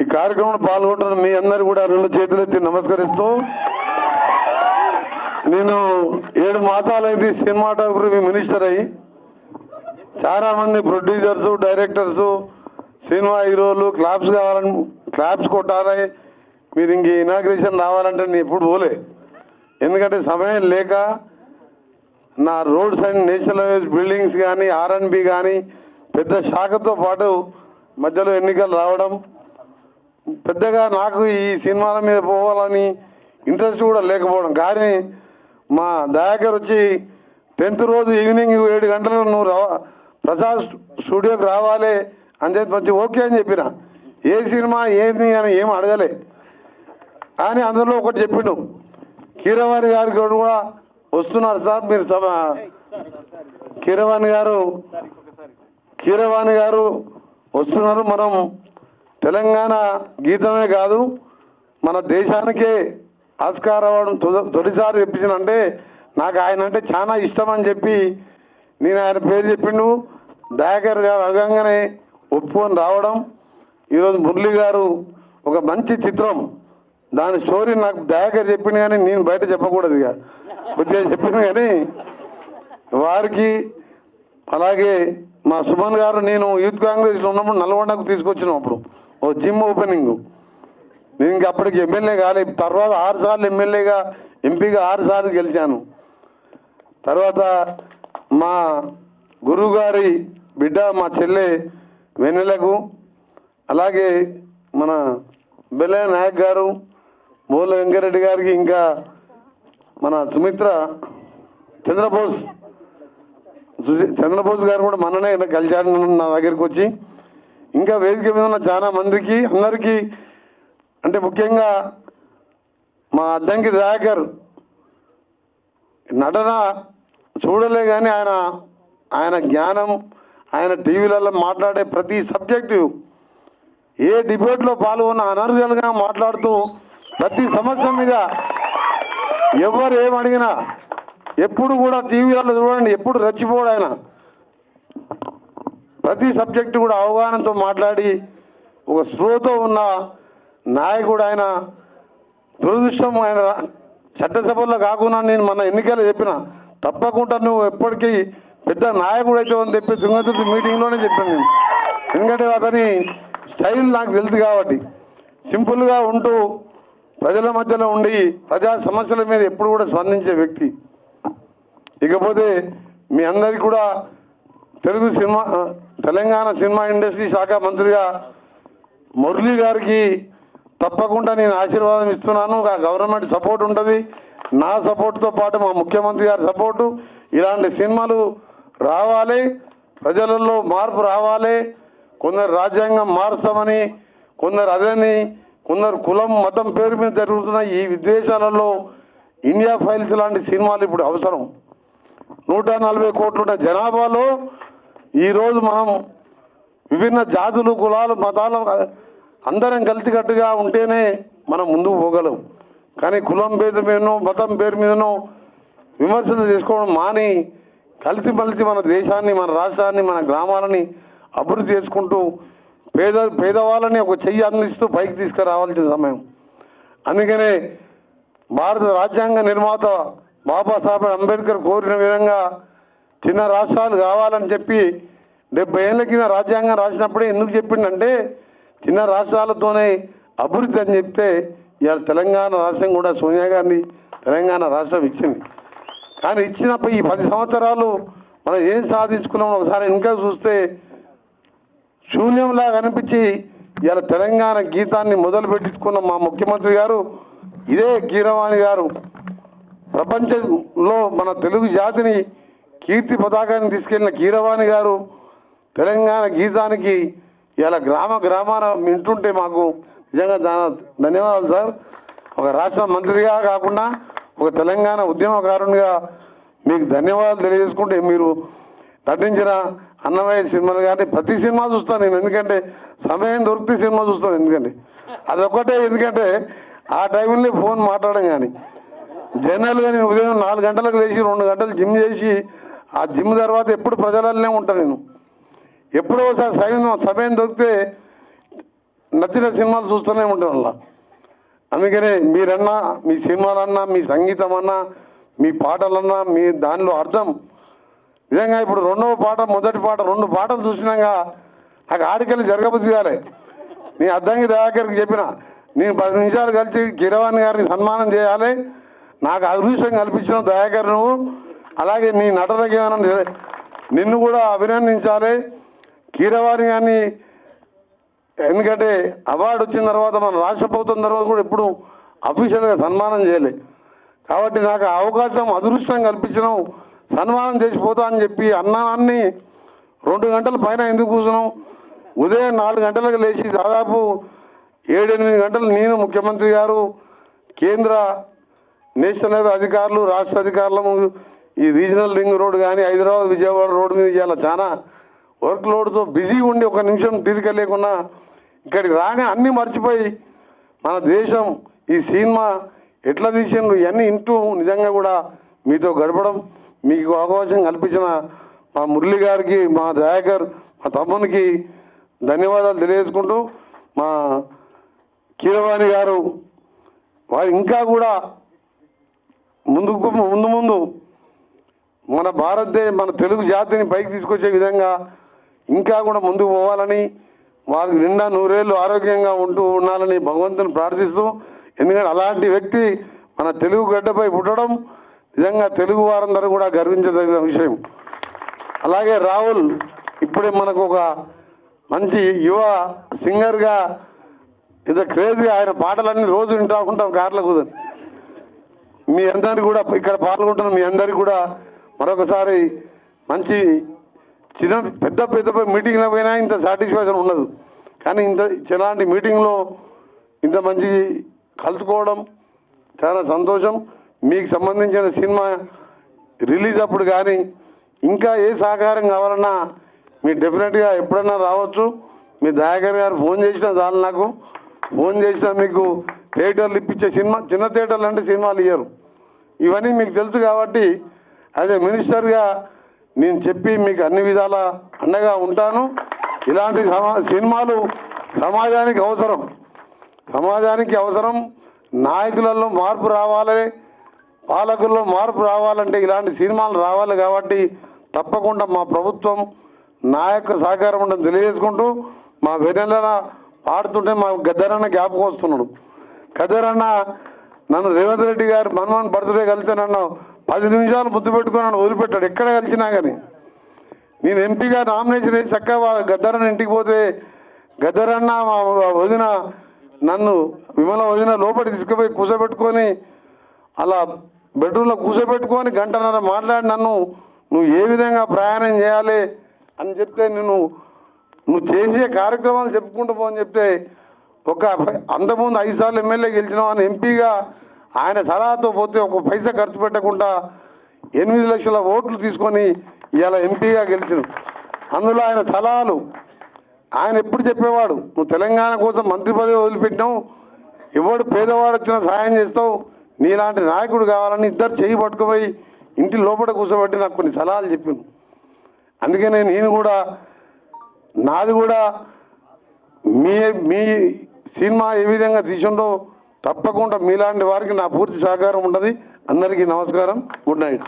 ఈ కార్యక్రమంలో పాల్గొంటున్న మీ అందరు కూడా రెండు చేతులెత్తి నమస్కరిస్తూ, నేను 7 మాసాలైంది సినిమాటోగ్రఫీ మినిస్టర్ అయ్యి చాలా మంది ప్రొడ్యూసర్స్, డైరెక్టర్స్, సినిమా హీరోలు క్లాప్స్ కావాలని క్లాప్స్ కొట్టాలి, మీరు ఇంక ఇనాగ్రేషన్ రావాలంటే నేను ఎప్పుడు పోలే. ఎందుకంటే సమయం లేక నా roads and national highways buildings కానీ R&B కానీ పెద్ద శాఖతో పాటు మధ్యలో ఎన్నికలు రావడం, పెద్దగా నాకు ఈ సినిమాల మీద పోవాలని ఇంట్రెస్ట్ కూడా లేకపోవడం. కానీ మా దయాకర్ వచ్చి 10th రోజు ఈవినింగ్ 7 గంటలకు నువ్వు ప్రసాద్ స్టూడియోకి రావాలి అని చెప్పి మంచి ఓకే అని చెప్పిన. ఏ సినిమా ఏంది అని ఏం అడగలే. కానీ అందులో ఒకటి చెప్పిండు, కీరవాణి గారికి కూడా వస్తున్నారు సార్ మీరు కీరవాణి గారు వస్తున్నారు. మనం తెలంగాణ గీతమే కాదు మన దేశానికే ఆస్కార్ అవార్డు తొలిసారి చెప్పించినంటే నాకు ఆయన అంటే చాలా ఇష్టం అని చెప్పి నేను ఆయన పేరు చెప్పిండు. దయాకర్ గారు అడగంగానే ఒప్పుకొని రావడం. ఈరోజు మురళి గారు ఒక మంచి చిత్రం, దాని స్టోరీ నాకు దయాకర్ చెప్పింది కానీ నేను బయట చెప్పకూడదు, ఇక కొద్దిగా చెప్పింది. కానీ వారికి అలాగే మా సుమన్ గారు, నేను యూత్ కాంగ్రెస్లో ఉన్నప్పుడు నల్గొండకు తీసుకొచ్చినాం. అప్పుడు ఓ జిమ్ ఓపెనింగ్, నేను ఇంక అప్పటికి ఎమ్మెల్యే కాలే. తర్వాత 6 సార్లు ఎమ్మెల్యేగా, ఎంపీగా 6 సార్లు గెలిచాను. తర్వాత మా గురువు గారి బిడ్డ మా చెల్లె వెన్నెలకు, అలాగే మన బెల్లయ్య నాయక్ గారు, మూల వెంకరెడ్డి గారికి, ఇంకా మన సుమిత్ర చంద్రబోస్ గారు కూడా మననే కలిశారు నా దగ్గరికి వచ్చి. ఇంకా వేదిక మీద ఉన్న చాలా మందికి అందరికీ, అంటే ముఖ్యంగా మా అద్దంకి దయాకర్ నటన చూడలే కానీ ఆయన జ్ఞానం, ఆయన టీవీలలో మాట్లాడే ప్రతి సబ్జెక్టు, ఏ డిబేట్లో పాల్గొన్న అనర్గల్గా మాట్లాడుతూ ప్రతి సమస్య మీద ఎవరు ఏమడిగినా ఎప్పుడు కూడా టీవీలలో చూడండి, ఎప్పుడు రెచ్చిపోడు ఆయన. ప్రతి సబ్జెక్టు కూడా అవగాహనతో మాట్లాడి ఒక స్పృహతో ఉన్న నాయకుడు ఆయన. దురదృష్టం ఆయన చట్టసభల్లో కాకుండా నేను మన ఎన్నికలు చెప్పిన, తప్పకుండా నువ్వు ఎప్పటికీ పెద్ద నాయకుడు అయితే అని చెప్పి తుంగతుర్తి మీటింగ్లోనే చెప్పాను నేను. ఎందుకంటే అతని స్టైల్ నాకు తెలుసు కాబట్టి, సింపుల్గా ఉంటూ ప్రజల మధ్యలో ఉండి ప్రజా సమస్యల మీద ఎప్పుడు కూడా స్పందించే వ్యక్తి. ఇకపోతే మీ అందరికీ కూడా తెలంగాణ సినిమా ఇండస్ట్రీ శాఖ మంత్రిగా మురళి గారికి తప్పకుండా నేను ఆశీర్వాదం ఇస్తున్నాను. గవర్నమెంట్ సపోర్ట్ ఉంటుంది, నా సపోర్ట్తో పాటు మా ముఖ్యమంత్రి గారి సపోర్టు. ఇలాంటి సినిమాలు రావాలి, ప్రజలలో మార్పు రావాలి. కొందరు రాజ్యాంగం మారుస్తామని, కొందరు అదని, కొందరు కులం మతం పేరు మీద జరుగుతున్న ఈ విదేశాలలో ఇండియా ఫైల్స్ లాంటి సినిమాలు ఇప్పుడు అవసరం. 140 కోట్లున్న జనాభాలో ఈరోజు మనం విభిన్న జాతులు, కులాలు, మతాలు అందరం కలిసికట్టుగా ఉంటేనే మనం ముందుకు పోగలం. కానీ కులం పేరు మీదనో మతం పేరు మీదనో విమర్శలు చేసుకోవడం మాని కలిసిమలిసి మన దేశాన్ని, మన రాష్ట్రాన్ని, మన గ్రామాలని అభివృద్ధి చేసుకుంటూ పేదవాళ్ళని ఒక చెయ్యి అందిస్తూ పైకి తీసుకురావాల్సిన సమయం. అందుకనే భారత రాజ్యాంగ నిర్మాత బాబాసాహెబ్ అంబేద్కర్ కోరిన విధంగా చిన్న రాష్ట్రాలు కావాలని చెప్పి 70 ఏళ్ళ కింద రాజ్యాంగం రాసినప్పుడే ఎందుకు చెప్పిండంటే చిన్న రాష్ట్రాలతోనే అభివృద్ధి అని చెప్తే ఇవాళ తెలంగాణ రాష్ట్రం కూడా సోనియా గాంధీ తెలంగాణ రాష్ట్రం ఇచ్చింది. కానీ ఇచ్చినప్పుడు ఈ 10 సంవత్సరాలు మనం ఏం సాధించుకున్నామో ఒకసారి ఇంకా చూస్తే శూన్యంలాగా అనిపించి ఇవాళ తెలంగాణ గీతాన్ని మొదలు పెట్టించుకున్న మా ముఖ్యమంత్రి గారు ఇదే కీరవాణి గారు ప్రపంచంలో మన తెలుగు జాతిని కీర్తి పతాకాన్ని తీసుకెళ్లిన కీరవాణి గారు తెలంగాణ గీతానికి ఇలా గ్రామాన వింటుంటే మాకు నిజంగా ధన్యవాదాలు సార్. ఒక రాష్ట్ర మంత్రిగా కాకుండా ఒక తెలంగాణ ఉద్యమకారునిగా మీకు ధన్యవాదాలు తెలియజేసుకుంటే, మీరు నటించిన అన్నమయ్య సినిమాలు కానీ ప్రతి సినిమా చూస్తాను నేను. ఎందుకంటే సమయం దొరికితే సినిమా చూస్తాను. ఎందుకంటే అదొక్కటే, ఎందుకంటే ఆ టైంలో ఫోన్ మాట్లాడడం కానీ జనరల్గా నేను ఉదయం 4 గంటలకు లేచి 2 గంటలు జిమ్ చేసి ఆ జిమ్ తర్వాత ఎప్పుడు ప్రజలనే ఉంటాను నేను. ఎప్పుడో ఒకసారి సమయం దొరికితే నచ్చిన సినిమాలు చూస్తూనే ఉంటాం అలా. అందుకనే మీరన్నా మీ సినిమాలన్నా మీ సంగీతం అన్నా మీ పాటలన్నా మీ దానిలో అర్థం నిజంగా ఇప్పుడు రెండవ పాట మొదటి పాట 2 పాటలు చూసినాక నాకు ఆడికెళ్ళి జరగబుద్ధి కాలే. నీ అద్దంకి దయాకర్కి చెప్పిన నేను 10 నిమిషాలు కలిసి కీరవాణి గారిని సన్మానం చేయాలి, నాకు అదృష్టం కల్పించిన దయాకర్ నువ్వు, అలాగే నీ నటనకి ఏమైనా నిన్ను కూడా అభినందించాలి. కీరవాణి గారిని ఎందుకంటే అవార్డు వచ్చిన తర్వాత మన రాష్ట్ర ప్రభుత్వం తర్వాత కూడా ఎప్పుడు అఫీషియల్గా సన్మానం చేయలే. కాబట్టి నాకు ఆ అవకాశం అదృష్టం కల్పించినావు, సన్మానం చేసిపోతా అని చెప్పి అన్నాన్ని 2 గంటల పైన ఎందుకు కూర్చున్నాం. ఉదయం 4 గంటలకు లేచి దాదాపు 7-8 గంటలు నేను, ముఖ్యమంత్రి గారు, కేంద్ర నేషనల్ హైవే అధికారులు, రాష్ట్ర అధికారులము ఈ రీజనల్ రింగ్ రోడ్ కానీ హైదరాబాద్ విజయవాడ రోడ్డు మీద ఇవాళ చాలా వర్క్ లోడ్తో బిజీ ఉండి 1 నిమిషం తీరిక లేకుండా ఇక్కడికి రాగా అన్నీ మర్చిపోయి మన దేశం ఈ సినిమా ఎట్లా తీసిండ్రు ఇవన్నీ ఇంటూ నిజంగా కూడా మీతో గడపడం మీకు అవకాశం కల్పించిన మా మురళి గారికి, మా దయాకర్, మా తమ్మునికి ధన్యవాదాలు తెలియజేసుకుంటూ మా కీరవాణి గారు వారు ఇంకా కూడా ముందు మన మన తెలుగు జాతిని పైకి తీసుకొచ్చే విధంగా ఇంకా కూడా ముందుకు పోవాలని, వారికి నిండా 100 ఏళ్ళు ఆరోగ్యంగా ఉండాలని భగవంతుని ప్రార్థిస్తూ, ఎందుకంటే అలాంటి వ్యక్తి మన తెలుగు గడ్డపై పుట్టడం నిజంగా తెలుగు వారందరూ కూడా గర్వించదగిన విషయం. అలాగే రాహుల్ ఇప్పుడే మనకు ఒక మంచి యువ సింగర్గా ఇంత క్రేజ్గా ఆయన పాటలన్నీ రోజు వింటూ ఉంటాం కార్లో కూర్చొని. మీ అందరికీ కూడా ఇక్కడ పాల్గొంటున్న మీ అందరికీ కూడా మరొకసారి మంచి పెద్ద మీటింగ్లో పోయినా ఇంత సాటిస్ఫాక్షన్ ఉండదు, కానీ ఇలాంటి మీటింగ్లో ఇంత మంచి కలుసుకోవడం చాలా సంతోషం. మీకు సంబంధించిన సినిమా రిలీజ్ అప్పుడు కానీ ఇంకా ఏ సహకారం కావాలన్నా మీరు డెఫినెట్గా ఎప్పుడన్నా రావచ్చు. మీ దయాకర్ గారు ఫోన్ చేసినా చాలు, నాకు ఫోన్ చేసినా మీకు థియేటర్లు ఇప్పించే చిన్న థియేటర్లు అంటే సినిమాలు ఇయ్యరు. ఇవన్నీ మీకు తెలుసు కాబట్టి యాజ్ ఏ మినిస్టర్గా నేను చెప్పి మీకు అన్ని విధాల అండగా ఉంటాను. ఇలాంటి సినిమాలు సమాజానికి అవసరం. నాయకులలో మార్పు రావాలి, పాలకుల్లో మార్పు రావాలంటే ఇలాంటి సినిమాలు రావాలి. కాబట్టి తప్పకుండా మా ప్రభుత్వం నా యొక్క సహకారం ఉండని తెలియజేసుకుంటూ, మా వెన్నెల పాడుతుంటే మా గద్దరన్న జ్ఞాపకం వస్తున్నాడు. గద్దరన్న నన్ను రేవంత్ రెడ్డి గారు మన్మోహన్ బర్త్డే కలిస్తే నన్ను 10 నిమిషాలు ముద్దు పెట్టుకుని నన్ను వదిలిపెట్టాడు. ఎక్కడ కలిసినా కానీ నేను ఎంపీగా నామినేషన్ వేసి చక్కగా గద్దరన్న ఇంటికి పోతే గద్దరన్న మా వదిన నన్ను విమల వదిన లోపలికి తీసుకుపోయి కూర్చోబెట్టుకొని అలా బెడ్రూమ్లో కూర్చోబెట్టుకొని 1.5 గంటన్నర మాట్లాడి నువ్వు ఏ విధంగా ప్రయాణం చేయాలి అని చెప్తే నువ్వు చేసే కార్యక్రమాలు చెప్పుకుంటూ పోని చెప్తే అంతకుముందు 5 సార్లు ఎమ్మెల్యే గెలిచినావు అని ఎంపీగా ఆయన సలహాతో పోతే 1 పైసా ఖర్చు పెట్టకుండా 8 లక్షల ఓట్లు తీసుకొని ఇవాళ ఎంపీగా గెలిచినావు. అందులో ఆయన సలహాలు ఆయన ఎప్పుడు చెప్పేవాడు, నువ్వు తెలంగాణ కోసం మంత్రి పదవి వదిలిపెట్టినావు, ఎవడు పేదవాడు వచ్చినా సాయం చేస్తావు, నీలాంటి నాయకుడు కావాలని ఇద్దరు చేయి పట్టుకుపోయి ఇంటి లోపల కూర్చోబెట్టి నాకు కొన్ని సలహాలు చెప్పాను. అందుకనే నేను కూడా నాది కూడా మీ సినిమా ఏ విధంగా తీసిండో తప్పకుండా మీలాంటి వారికి నా పూర్తి సహకారం ఉంటుంది. అందరికీ నమస్కారం. Good night.